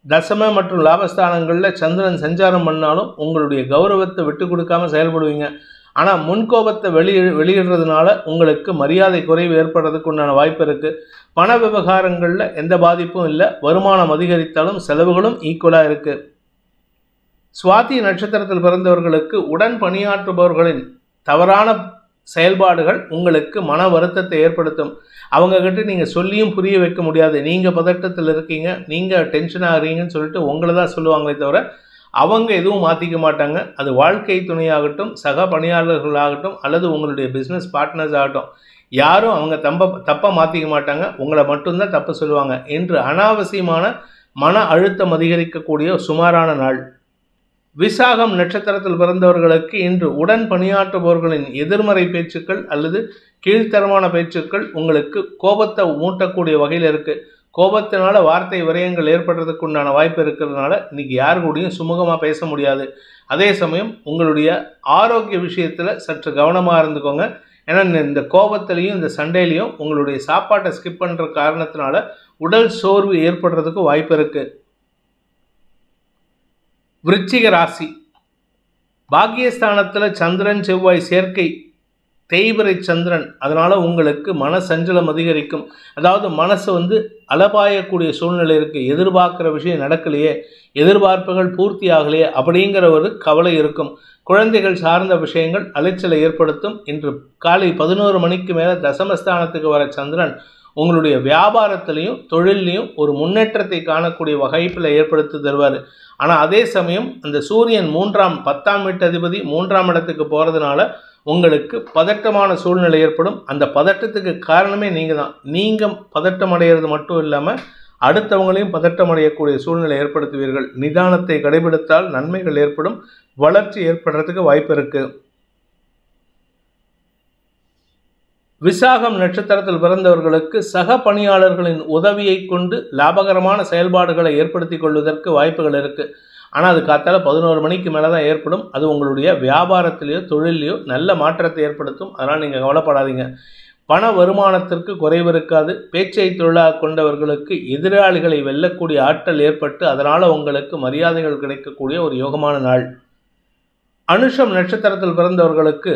தசம மற்றும் லாபஸ்தானங்களில் சந்திரன் சஞ்சாரம் பண்ணாலும் உங்களுடைய கௌரவத்தை விட்டு கொடுக்காம செயல்படுவீங்க. ஆனால் முன்கோபத்தை வெளியிடுறதுனால உங்களுக்கு மரியாதை குறைவு ஏற்படுறதுக்கு உண்டான வாய்ப்பு இருக்குது. பண விவகாரங்களில் எந்த பாதிப்பும் இல்லை. வருமானம் அதிகரித்தாலும் செலவுகளும் ஈக்குவலாக இருக்குது. சுவாதி நட்சத்திரத்தில் பிறந்தவர்களுக்கு உடன் பணியாற்றுபவர்களின் தவறான செயல்பாடுகள் உங்களுக்கு மன வருத்தத்தை ஏற்படுத்தும். அவங்கக்கிட்ட நீங்கள் சொல்லியும் புரிய வைக்க முடியாது. நீங்கள் பதட்டத்தில் இருக்கீங்க, நீங்கள் டென்ஷன் ஆகிறீங்கன்னு சொல்லிட்டு உங்களை தான் சொல்லுவாங்களே தவிர அவங்க எதுவும் மாற்றிக்க மாட்டாங்க. அது வாழ்க்கை துணையாகட்டும், சக பணியாளர்களாகட்டும், அல்லது உங்களுடைய பிஸ்னஸ் பார்ட்னர்ஸ் ஆகட்டும், யாரும் அவங்க தப்பாக மாற்றிக்க மாட்டாங்க. உங்களை மட்டும்தான் தப்பு சொல்லுவாங்க. இன்று அனாவசியமான மன அழுத்தம் அதிகரிக்கக்கூடிய சுமாரான நாள். விசாகம் நட்சத்திரத்தில் பிறந்தவர்களுக்கு இன்று உடன் பணியாற்றுபவர்களின் எதிர்மறை பேச்சுக்கள் அல்லது கீழ்த்தரமான பேச்சுக்கள் உங்களுக்கு கோபத்தை மூட்டக்கூடிய வகையில் இருக்கு. கோபத்தினால வார்த்தை விரயங்கள் ஏற்படுறதுக்கு உண்டான வாய்ப்பு இருக்கிறதுனால இன்னைக்கு யாரு கூடயும் சுமூகமாக பேச முடியாது. அதே சமயம் உங்களுடைய ஆரோக்கிய விஷயத்தில் சற்று கவனமாக இருந்துக்கோங்க. ஏன்னா இந்த கோபத்திலையும் இந்த சண்டையிலையும் உங்களுடைய சாப்பாட்டை ஸ்கிப் பண்ணுற காரணத்தினால உடல் சோர்வு ஏற்படுறதுக்கு வாய்ப்பு இருக்கு. விருச்சிக ராசி. பாக்கியஸ்தானத்தில் சந்திரன் செவ்வாய் சேர்க்கை, தேய்பிறை சந்திரன், அதனால உங்களுக்கு மன சஞ்சலம் அதிகரிக்கும். அதாவது மனசு அலபாயக்கூடிய சூழ்நிலை இருக்கு. எதிர்பார்க்குற விஷயம் நடக்கலையே, எதிர்பார்ப்புகள் பூர்த்தி ஆகலையே அப்படிங்கிற ஒரு கவலை இருக்கும். குழந்தைகள் சார்ந்த விஷயங்கள் அலைச்சலை ஏற்படுத்தும். இன்று காலை 11 மணிக்கு மேலே தசமஸ்தானத்துக்கு வர சந்திரன் உங்களுடைய வியாபாரத்திலையும் தொழிலையும் ஒரு முன்னேற்றத்தை காணக்கூடிய வகைப்பில் ஏற்படுத்தி தருவார். ஆனால் அதே சமயம் அந்த சூரியன் 10ஆம் வீட்டு அதிபதி 3ஆம் இடத்துக்கு போகிறதுனால உங்களுக்கு பதட்டமான சூழ்நிலை ஏற்படும். அந்த பதட்டத்துக்கு காரணமே நீங்கள் தான். நீங்கள் பதட்டம் அடைகிறது மட்டும் இல்லாமல் அடுத்தவங்களையும் பதட்டம் அடையக்கூடிய சூழ்நிலை ஏற்படுத்துவீர்கள். நிதானத்தை கடைபிடித்தால் நன்மைகள் ஏற்படும், வளர்ச்சி ஏற்படுறதுக்கு வாய்ப்பு இருக்கு. விசாகம் நட்சத்திரத்தில் பிறந்தவர்களுக்கு சக பணியாளர்களின் உதவியை கொண்டு லாபகரமான செயல்பாடுகளை ஏற்படுத்தி கொள்வதற்கு வாய்ப்புகள் இருக்கு. ஆனால் அது காத்தால 11 மணிக்கு மேலே தான் ஏற்படும். அது உங்களுடைய வியாபாரத்திலேயோ தொழிலையோ நல்ல மாற்றத்தை ஏற்படுத்தும். அதனால் நீங்கள் கவலைப்படாதீங்க. பண வருமானத்திற்கு குறைவு இருக்காது. பேச்சை தொழிலாக கொண்டவர்களுக்கு எதிராளிகளை வெல்லக்கூடிய ஆற்றல் ஏற்பட்டு அதனால் உங்களுக்கு மரியாதைகள் கிடைக்கக்கூடிய ஒரு யோகமான நாள். அனுஷம் நட்சத்திரத்தில் பிறந்தவர்களுக்கு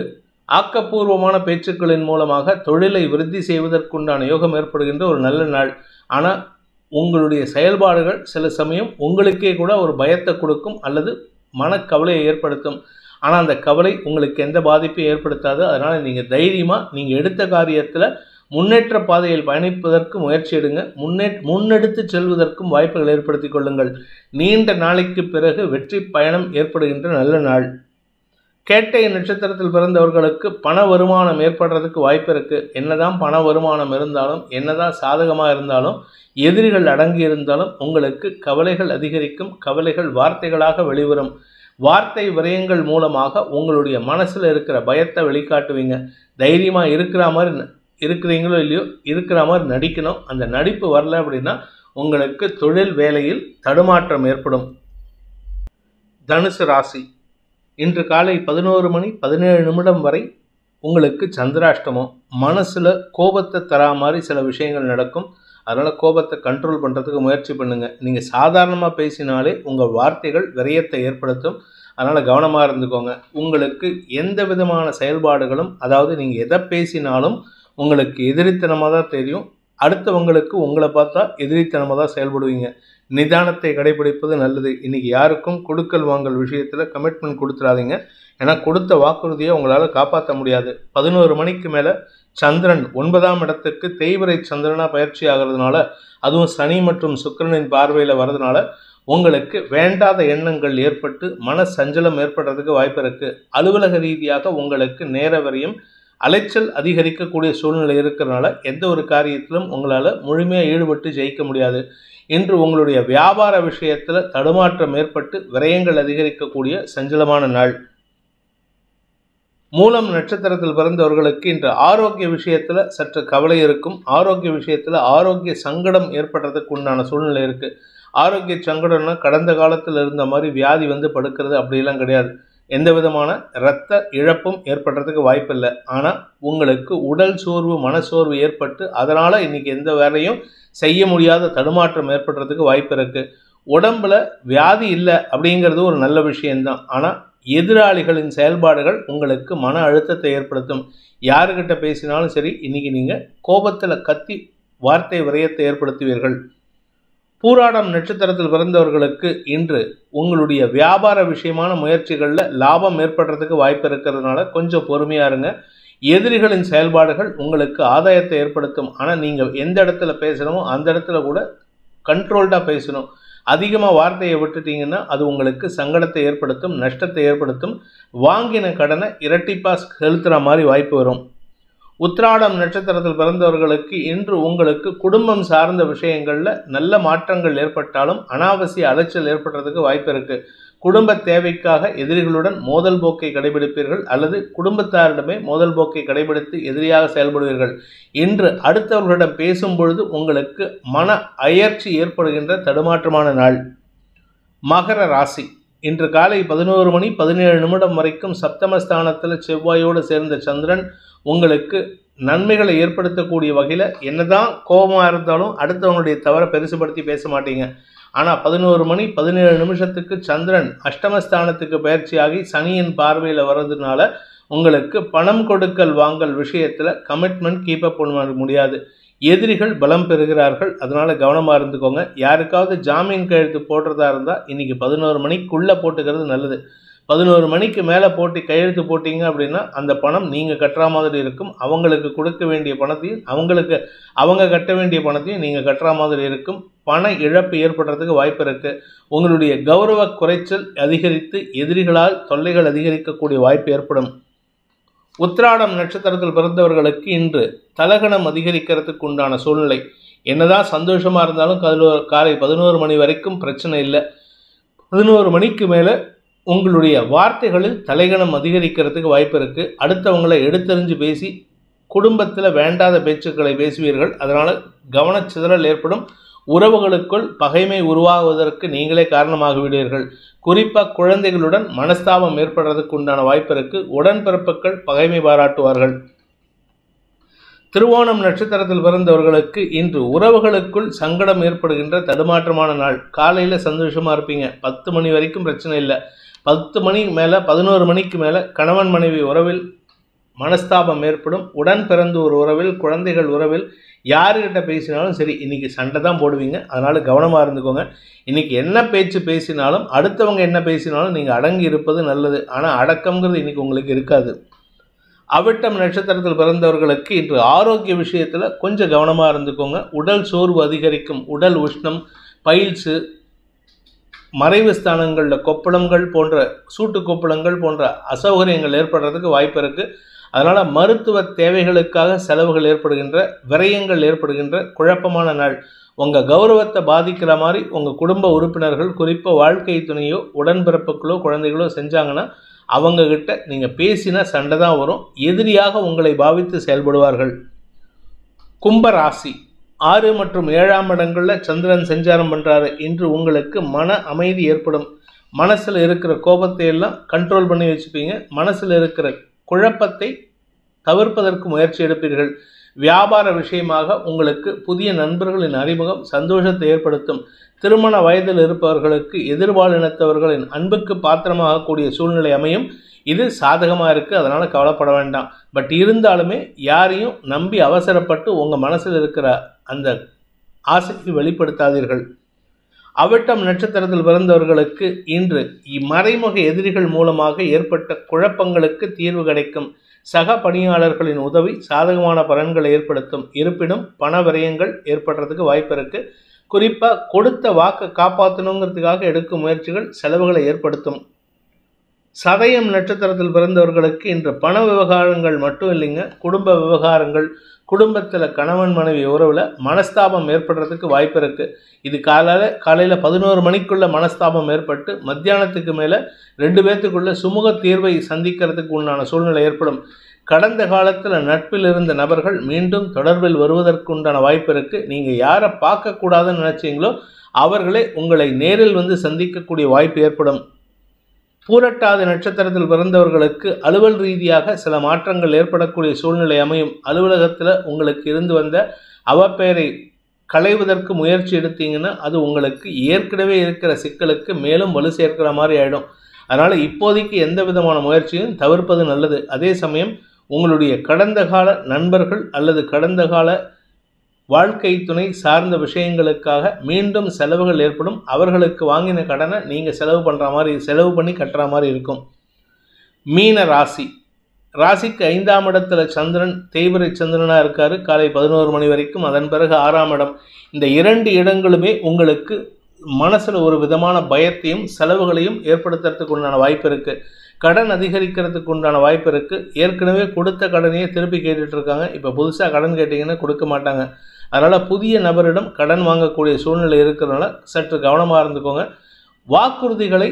ஆக்கப்பூர்வமான பேச்சுக்களின் மூலமாக தொழிலை விருத்தி செய்வதற்குண்டான யோகம் ஏற்படுகின்ற ஒரு நல்ல நாள். ஆனால் உங்களுடைய செயல்பாடுகள் சில சமயம் உங்களுக்கே கூட ஒரு பயத்தை கொடுக்கும் அல்லது மனக்கவலையை ஏற்படுத்தும். ஆனால் அந்த கவலை உங்களுக்கு எந்த பாதிப்பையும் ஏற்படுத்தாது. அதனால் நீங்கள் தைரியமாக நீங்கள் எடுத்த காரியத்தில் முன்னேற்ற பாதையில் பயணிப்பதற்கு முயற்சி எடுங்க. முன்னெடுத்து செல்வதற்கும் வாய்ப்புகள் ஏற்படுத்தி கொள்ளுங்கள். நீண்ட நாளைக்கு பிறகு வெற்றி பயணம் ஏற்படுகின்ற நல்ல நாள். கேட்டை நட்சத்திரத்தில் பிறந்தவர்களுக்கு பண வருமானம் ஏற்படுறதுக்கு வாய்ப்பு இருக்குது. என்னதான் பண வருமானம் இருந்தாலும், என்னதான் சாதகமாக இருந்தாலும், எதிரிகள் அடங்கி இருந்தாலும் உங்களுக்கு கவலைகள் அதிகரிக்கும். கவலைகள் வார்த்தைகளாக வெளிவரும். வார்த்தை விரயங்கள் மூலமாக உங்களுடைய மனசில் இருக்கிற பயத்தை வெளிக்காட்டுவீங்க. தைரியமாக இருக்கிறீங்களோ இல்லையோ இருக்கிற மாதிரி நடிக்கணும். அந்த நடிப்பு வரல அப்படின்னா உங்களுக்கு தொழில் வேலையில் தடுமாற்றம் ஏற்படும். தனுசு ராசி. இன்று காலை 11 மணி 17 வரை உங்களுக்கு சந்திராஷ்டமம். மனசில் கோபத்தை தரா மாதிரி சில விஷயங்கள் நடக்கும். அதனால் கோபத்தை கண்ட்ரோல் பண்ணுறதுக்கு முயற்சி பண்ணுங்கள். நீங்கள் சாதாரணமாக பேசினாலே உங்கள் வார்த்தைகள் விரயத்தை ஏற்படுத்தும். அதனால் கவனமாக இருந்துக்கோங்க. உங்களுக்கு எந்த விதமான செயல்பாடுகளும், அதாவது நீங்கள் எதை பேசினாலும் உங்களுக்கு எதிரித்தனமாக தான் தெரியும். அடுத்தவங்களுக்கு உங்களை பார்த்தா எதிரித்தனமாக தான் செயல்படுவீங்க. நிதானத்தை கடைபிடிப்பது நல்லது. இன்றைக்கி யாருக்கும் கொடுக்கல் வாங்கல் விஷயத்தில் கமிட்மெண்ட் கொடுத்துடாதீங்க. ஏன்னா கொடுத்த வாக்குறுதியை உங்களால் காப்பாற்ற முடியாது. 11 மணிக்கு மேலே சந்திரன் 9ஆம் இடத்துக்கு தேய்பிறை சந்திரனாக பயிற்சி ஆகிறதுனால, அதுவும் சனி மற்றும் சுக்கிரனின் பார்வையில் வர்றதுனால உங்களுக்கு வேண்டாத எண்ணங்கள் ஏற்பட்டு மன சஞ்சலம் ஏற்படுறதுக்கு வாய்ப்பு இருக்குது. அலுவலக ரீதியாக உங்களுக்கு நேர வரையும் அலைச்சல் அதிகரிக்கக்கூடிய சூழ்நிலை இருக்கிறதுனால எந்த ஒரு காரியத்திலும் உங்களால் முழுமையாக ஈடுபட்டு ஜெயிக்க முடியாது. இன்று உங்களுடைய வியாபார விஷயத்தில் தடுமாற்றம் ஏற்பட்டு விரயங்கள் அதிகரிக்கக்கூடிய சஞ்சலமான நாள். மூலம் நட்சத்திரத்தில் பிறந்தவர்களுக்கு இன்று ஆரோக்கிய விஷயத்தில் சற்று கவலை இருக்கும். ஆரோக்கிய விஷயத்தில் ஆரோக்கிய சங்கடம் ஏற்படுறதுக்கு உண்டான சூழ்நிலை இருக்குது. ஆரோக்கிய சங்கடம்னா கடந்த காலத்தில் இருந்த மாதிரி வியாதி படுக்கிறது அப்படிலாம் கிடையாது. எந்த விதமான இரத்த இழப்பும் ஏற்படுறதுக்கு வாய்ப்பில்லை. ஆனால் உங்களுக்கு உடல் சோர்வு மனசோர்வு ஏற்பட்டு அதனால் இன்றைக்கி எந்த வேலையும் செய்ய முடியாத தடுமாற்றம் ஏற்படுறதுக்கு வாய்ப்பு இருக்குது. உடம்பில் வியாதி இல்லை அப்படிங்கிறது ஒரு நல்ல விஷயம்தான். ஆனால் எதிராளிகளின் செயல்பாடுகள் உங்களுக்கு மன அழுத்தத்தை ஏற்படுத்தும். யாருக்கிட்ட பேசினாலும் சரி, இன்றைக்கி நீங்கள் கோபத்தில் கத்தி வார்த்தை விரயத்தை ஏற்படுத்துவீர்கள். பூராடம் நட்சத்திரத்தில் பிறந்தவர்களுக்கு இன்று உங்களுடைய வியாபார விஷயமான முயற்சிகளில் லாபம் ஏற்படுறதுக்கு வாய்ப்பு இருக்கிறதுனால கொஞ்சம் பொறுமையாக இருங்க. எதிரிகளின் செயல்பாடுகள் உங்களுக்கு ஆதாயத்தை ஏற்படுத்தும். ஆனால் நீங்கள் எந்த இடத்துல பேசணுமோ அந்த இடத்துல கூட கண்ட்ரோல்டாக பேசணும். அதிகமாக வார்த்தையை விட்டுட்டீங்கன்னா அது உங்களுக்கு சங்கடத்தை ஏற்படுத்தும், நஷ்டத்தை ஏற்படுத்தும். வாங்கின கடனை இரட்டிப்பாக செலுத்துகிற மாதிரி வாய்ப்பு வரும். உத்திராடம் நட்சத்திரத்தில் பிறந்தவர்களுக்கு இன்று உங்களுக்கு குடும்பம் சார்ந்த விஷயங்களில் நல்ல மாற்றங்கள் ஏற்பட்டாலும் அனாவசிய அலைச்சல் ஏற்படுறதுக்கு வாய்ப்பு இருக்குது. குடும்ப தேவைக்காக எதிரிகளுடன் மோதல் போக்கை கடைபிடிப்பீர்கள் அல்லது குடும்பத்தாரிடமே மோதல் போக்கை கடைபிடித்து எதிரியாக செயல்படுவீர்கள். இன்று அடுத்தவர்களிடம் பேசும் பொழுது உங்களுக்கு மன அயர்ச்சி ஏற்படுகின்ற தடுமாற்றமான நாள். மகர ராசி. இன்று காலை 11:17 வரைக்கும் சப்தமஸ்தானத்தில் செவ்வாயோடு சேர்ந்த சந்திரன் உங்களுக்கு நன்மைகளை ஏற்படுத்தக்கூடிய வகையில் என்னதான் கோபமாக இருந்தாலும் அடுத்தவங்களுடைய தவறை பெருசுபடுத்தி பேச மாட்டீங்க. ஆனால் 11:17 சந்திரன் அஷ்டமஸ்தானத்துக்கு பயிற்சியாகி சனியின் பார்வையில் வர்றதுனால உங்களுக்கு பணம் கொடுக்கல் வாங்கல் விஷயத்தில் கமிட்மெண்ட் கீப்பப் பண்ண முடியாது. எதிரிகள் பலம் பெறுகிறார்கள். அதனால் கவனமாக இருந்துக்கோங்க. யாருக்காவது ஜாமீன் கையெழுத்து போடுறதா இருந்தால் இன்றைக்கி 11 மணிக்குள்ளே போட்டுக்கிறது நல்லது. 11 மணிக்கு மேலே போட்டு கையெழுத்து போட்டிங்க அப்படின்னா அந்த பணம் நீங்கள் கட்டுற மாதிரி இருக்கும். அவங்களுக்கு கொடுக்க வேண்டிய பணத்தையும் அவங்க கட்ட வேண்டிய பணத்தையும் நீங்கள் கட்டுற மாதிரி இருக்கும். பண இழப்பு ஏற்படுறதுக்கு வாய்ப்பு இருக்குது. உங்களுடைய கௌரவ குறைச்சல் அதிகரித்து எதிரிகளால் தொல்லைகள் அதிகரிக்கக்கூடிய வாய்ப்பு ஏற்படும். உத்திராடம் நட்சத்திரத்தில் பிறந்தவர்களுக்கு இன்று தலகணம் அதிகரிக்கிறதுக்கு உண்டான சூழ்நிலை. என்னதான் சந்தோஷமாக இருந்தாலும் காலை 11 மணி வரைக்கும் பிரச்சனை இல்லை. 11 மணிக்கு மேலே உங்களுடைய வார்த்தைகளில் தலைகணம் அதிகரிக்கிறதுக்கு வாய்ப்பு இருக்குது. அடுத்தவங்களை எடுத்தறிஞ்சு பேசி குடும்பத்தில் வேண்டாத பேச்சுக்களை பேசுவீர்கள். அதனால் கவனச்சிதறல் ஏற்படும். உறவுகளுக்குள் பகைமை உருவாகுவதற்கு நீங்களே காரணமாக விடுவீர்கள். குறிப்பாக குழந்தைகளுடன் மனஸ்தாபம் ஏற்படுறதுக்கு உண்டான வாய்ப்பு இருக்குது. உடன்பிறப்புகள் பகைமை பாராட்டுவார்கள். திருவோணம் நட்சத்திரத்தில் பிறந்தவர்களுக்கு இன்று உறவுகளுக்குள் சங்கடம் ஏற்படுகின்ற தடுமாற்றமான நாள். காலையில் சந்தோஷமாக இருப்பீங்க. 10 மணி வரைக்கும் பிரச்சனை இல்லை. 10 மணி மேலே 11 மணிக்கு மேலே கணவன் மனைவி உறவில் மனஸ்தாபம் ஏற்படும். உடன் பிறந்த ஒரு உறவில் குழந்தைகள் உறவில் யாருக்கிட்ட பேசினாலும் சரி இன்றைக்கி சண்டை தான் போடுவீங்க. அதனால் கவனமாக இருந்துக்கோங்க. இன்றைக்கி என்ன பேச்சு பேசினாலும் அடுத்தவங்க என்ன பேசினாலும் நீங்கள் அடங்கி இருப்பது நல்லது. ஆனால் அடக்கம்ங்கிறது இன்றைக்கி உங்களுக்கு இருக்காது. அவிட்டம் நட்சத்திரத்தில் பிறந்தவர்களுக்கு இன்று ஆரோக்கிய விஷயத்தில் கொஞ்சம் கவனமாக இருந்துக்கோங்க. உடல் சோர்வு அதிகரிக்கும். உடல் உஷ்ணம், பைல்ஸு, மறைவு ஸ்தானங்களில் கொப்பளங்கள் போன்ற சூட்டு கொப்பளங்கள் போன்ற அசௌகரியங்கள் ஏற்படுறதுக்கு வாய்ப்பு இருக்குது. அதனால் மருத்துவ தேவைகளுக்காக செலவுகள் ஏற்படுகின்ற விரயங்கள் ஏற்படுகின்ற குழப்பமான நாள். உங்கள் கௌரவத்தை பாதிக்கிற மாதிரி உங்கள் குடும்ப உறுப்பினர்கள் குறிப்பாக வாழ்க்கை துணையோ உடன்பிறப்புகளோ குழந்தைகளோ செஞ்சாங்கன்னா அவங்கக்கிட்ட நீங்கள் பேசினா சண்டை தான் வரும். எதிரியாக உங்களை பாவித்து செயல்படுவார்கள். கும்பராசி. 6 மற்றும் 7ஆம் இடங்களில் சந்திரன் சஞ்சாரம் பண்ணுறாரு. இன்று உங்களுக்கு மன அமைதி ஏற்படும். மனசில் இருக்கிற கோபத்தை எல்லாம் கண்ட்ரோல் பண்ணி வச்சுப்பீங்க. மனசில் இருக்கிற குழப்பத்தை தவிர்ப்பதற்கு முயற்சி எடுப்பீர்கள். வியாபார விஷயமாக உங்களுக்கு புதிய நண்பர்களின் அறிமுகம் சந்தோஷத்தை ஏற்படுத்தும். திருமண வயதில் இருப்பவர்களுக்கு எதிர்பாலினத்தவர்களின் அன்புக்கு பாத்திரமாகக்கூடிய சூழ்நிலை அமையும். இது சாதகமாக இருக்குது. அதனால் கவலைப்பட வேண்டாம். பட் இருந்தாலுமே யாரையும் நம்பி அவசரப்பட்டு உங்கள் மனசில் இருக்கிற அந்த ஆசையை வெளிப்படுத்தாதீர்கள். அவிட்டம் நட்சத்திரத்தில் பிறந்தவர்களுக்கு இன்று மறைமுக எதிரிகள் மூலமாக ஏற்பட்ட குழப்பங்களுக்கு தீர்வு கிடைக்கும். சக பணியாளர்களின் உதவி சாதகமான பலன்களை ஏற்படுத்தும். இருப்பினும் பண விரயங்கள் ஏற்படுறதுக்கு வாய்ப்பு இருக்குது. குறிப்பாக கொடுத்த வாக்கை காப்பாற்றணுங்கிறதுக்காக எடுக்கும் முயற்சிகள் செலவுகளை ஏற்படுத்தும். சதயம் நட்சத்திரத்தில் பிறந்தவர்களுக்கு இன்று பண விவகாரங்கள் மட்டும் இல்லைங்க, குடும்ப விவகாரங்கள், குடும்பத்தில் கணவன் மனைவி உறவில் மனஸ்தாபம் ஏற்படுறதுக்கு வாய்ப்பு இருக்குது. இது காலையில் 11 மணிக்குள்ள மனஸ்தாபம் ஏற்பட்டு மத்தியானத்துக்கு மேலே 2 பேர்த்துக்குள்ள சுமூக தீர்வை சந்திக்கிறதுக்கு உண்டான சூழ்நிலை ஏற்படும். கடந்த காலத்தில் நட்பில் இருந்த நபர்கள் மீண்டும் தொடர்பில் வருவதற்கு உண்டான வாய்ப்பு இருக்குது. நீங்கள் யாரை பார்க்கக்கூடாதுன்னு நினச்சிங்களோ அவர்களே உங்களை நேரில் வந்து சந்திக்கக்கூடிய வாய்ப்பு ஏற்படும். பூரட்டாதி நட்சத்திரத்தில் பிறந்தவர்களுக்கு அலுவல் ரீதியாக சில மாற்றங்கள் ஏற்படக்கூடிய சூழ்நிலை அமையும். அலுவலகத்தில் உங்களுக்கு இருந்து வந்த அவப்பெயரை களைவதற்கு முயற்சி எடுத்தீங்கன்னா அது உங்களுக்கு ஏற்கனவே இருக்கிற சிக்கலுக்கு மேலும் வலு சேர்க்கிற மாதிரி ஆகிடும். அதனால் இப்போதைக்கு எந்த விதமான முயற்சியும் தவிர்ப்பது நல்லது. அதே சமயம் உங்களுடைய கடந்த கால நண்பர்கள் அல்லது கடந்த கால வாழ்க்கை துணை சார்ந்த விஷயங்களுக்காக மீண்டும் செலவுகள் ஏற்படும். அவர்களுக்கு வாங்கின கடனை நீங்கள் செலவு பண்ணி கட்டுற மாதிரி இருக்கும். மீன ராசி. ராசிக்கு 5ஆம் இடத்துல சந்திரன் தேய்பிரை சந்திரனாக இருக்கார் காலை 11 மணி வரைக்கும். அதன் பிறகு 6ஆம் இடம். இந்த 2 இடங்களுமே உங்களுக்கு மனசில் ஒரு விதமான பயத்தையும் செலவுகளையும் ஏற்படுத்துறதுக்கு உண்டான வாய்ப்பு இருக்குது. கடன் அதிகரிக்கிறதுக்கு உண்டான வாய்ப்பு இருக்குது. ஏற்கனவே கொடுத்த கடனையே திருப்பி கேட்டுட்டு இருக்காங்க. இப்போ புதுசாக கடன் கேட்டிங்கன்னா கொடுக்க மாட்டாங்க. அதனால் புதிய நபரிடம் கடன் வாங்கக்கூடிய சூழ்நிலை இருக்கிறதுனால சற்று கவனமாக இருந்துக்கோங்க. வாக்குறுதிகளை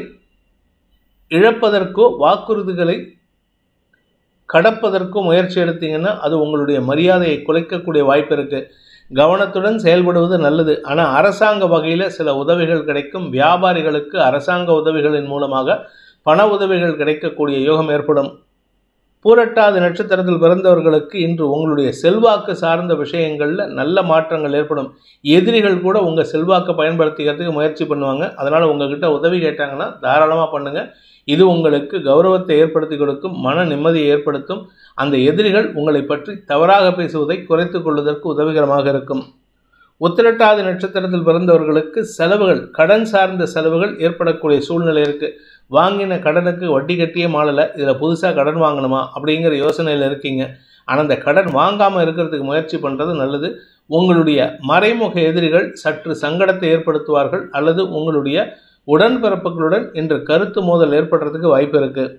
இழப்பதற்கோ வாக்குறுதிகளை கடப்பதற்கோ முயற்சி எடுத்தீங்கன்னா அது உங்களுடைய மரியாதையை குலைக்கக்கூடிய வாய்ப்பு இருக்குது. கவனத்துடன் செயல்படுவது நல்லது. ஆனால் அரசாங்க வகையில் சில உதவிகள் கிடைக்கும். வியாபாரிகளுக்கு அரசாங்க உதவிகளின் மூலமாக பண உதவிகள் கிடைக்கக்கூடிய யோகம் ஏற்படும். பூரட்டாதி நட்சத்திரத்தில் பிறந்தவர்களுக்கு இன்று உங்களுடைய செல்வாக்கு சார்ந்த விஷயங்களில் நல்ல மாற்றங்கள் ஏற்படும். எதிரிகள் கூட உங்கள் செல்வாக்கை பயன்படுத்திக்கிறதுக்கு முயற்சி பண்ணுவாங்க. அதனால் உங்ககிட்ட உதவி கேட்டாங்கன்னா தாராளமாக பண்ணுங்கள். இது உங்களுக்கு கௌரவத்தை ஏற்படுத்தி கொடுக்கும், மன நிம்மதியை ஏற்படுத்தும். அந்த எதிரிகள் உங்களை பற்றி தவறாக பேசுவதை குறைத்து கொள்வதற்கு உதவிகரமாக இருக்கும். உத்திரட்டாதி நட்சத்திரத்தில் பிறந்தவர்களுக்கு செலவுகள், கடன் சார்ந்த செலவுகள் ஏற்படக்கூடிய சூழ்நிலை இருக்குது. வாங்கின கடனுக்கு வட்டி கட்டியே மாளலை, இதில் புதுசாக கடன் வாங்கணுமா அப்படிங்கிற யோசனையில் இருக்கீங்க. ஆனால் அந்த கடன் வாங்காமல் இருக்கிறதுக்கு முயற்சி பண்ணுறது நல்லது. உங்களுடைய மறைமுக எதிரிகள் சற்று சங்கடத்தை ஏற்படுத்துவார்கள் அல்லது உங்களுடைய உடன்பிறப்புகளுடன் இன்று கருத்து மோதல் ஏற்படுறதுக்கு வாய்ப்பு இருக்குது.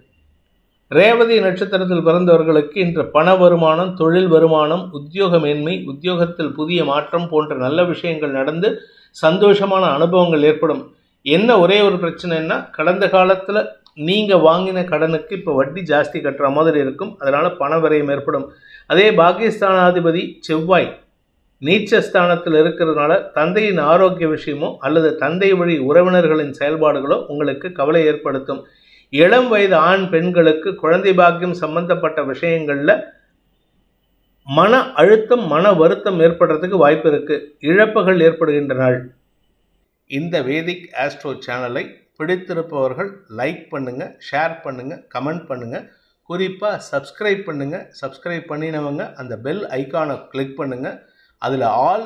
ரேவதி நட்சத்திரத்தில் பிறந்தவர்களுக்கு இன்று பண வருமானம், தொழில் வருமானம், உத்தியோக மேன்மை, உத்தியோகத்தில் புதிய மாற்றம் போன்ற நல்ல விஷயங்கள் நடந்து சந்தோஷமான அனுபவங்கள் ஏற்படும். என்ன ஒரே ஒரு பிரச்சனைன்னா, கடந்த காலத்தில் நீங்கள் வாங்கின கடனுக்கு இப்போ வட்டி ஜாஸ்தி கட்டுற மாதிரி இருக்கும். அதனால் பண விரயம் ஏற்படும். அதே பாகிஸ்தானாதிபதி செவ்வாய் நீச்சஸ்தானத்தில் இருக்கிறதுனால தந்தையின் ஆரோக்கிய விஷயமோ அல்லது தந்தை வழி உறவினர்களின் செயல்பாடுகளோ உங்களுக்கு கவலை ஏற்படுத்தும். இளம் வயது ஆண் பெண்களுக்கு குழந்தை பாக்கியம் சம்பந்தப்பட்ட விஷயங்களில் மன அழுத்தம், மன வருத்தம் ஏற்படுறதுக்கு வாய்ப்பு இருக்குது. இழப்புகள் ஏற்படுகின்ற நாள். இந்த வேதிக் ஆஸ்ட்ரோ சேனலை பிடித்திருப்பவர்கள் லைக் பண்ணுங்கள், ஷேர் பண்ணுங்கள், கமெண்ட் பண்ணுங்கள். குறிப்பாக சப்ஸ்கிரைப் பண்ணுங்கள். சப்ஸ்கிரைப் பண்ணினவங்க அந்த பெல் ஐக்கானை கிளிக் பண்ணுங்கள். அதில் ஆல்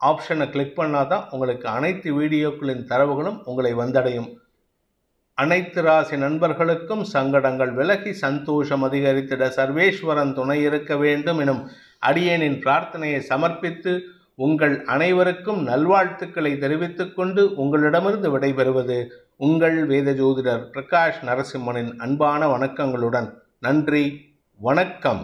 ஆப்ஷனை கிளிக் பண்ணால் தான் உங்களுக்கு அனைத்து வீடியோக்களின் தரவுகளும் உங்களை வந்தடையும். அனைத்து ராசி நண்பர்களுக்கும் சங்கடங்கள் விலகி சந்தோஷம் அதிகரித்திட சர்வேஸ்வரன் துணை இருக்க வேண்டும் எனும் அடியேனின் பிரார்த்தனையை சமர்ப்பித்து உங்கள் அனைவருக்கும் நல்வாழ்த்துக்களை தெரிவித்துக் கொண்டு உங்களிடமிருந்து விடைபெறுவது உங்கள் வேத ஜோதிடர் பிரகாஷ் நரசிம்மனின் அன்பான வணக்கங்களுடன். நன்றி, வணக்கம்.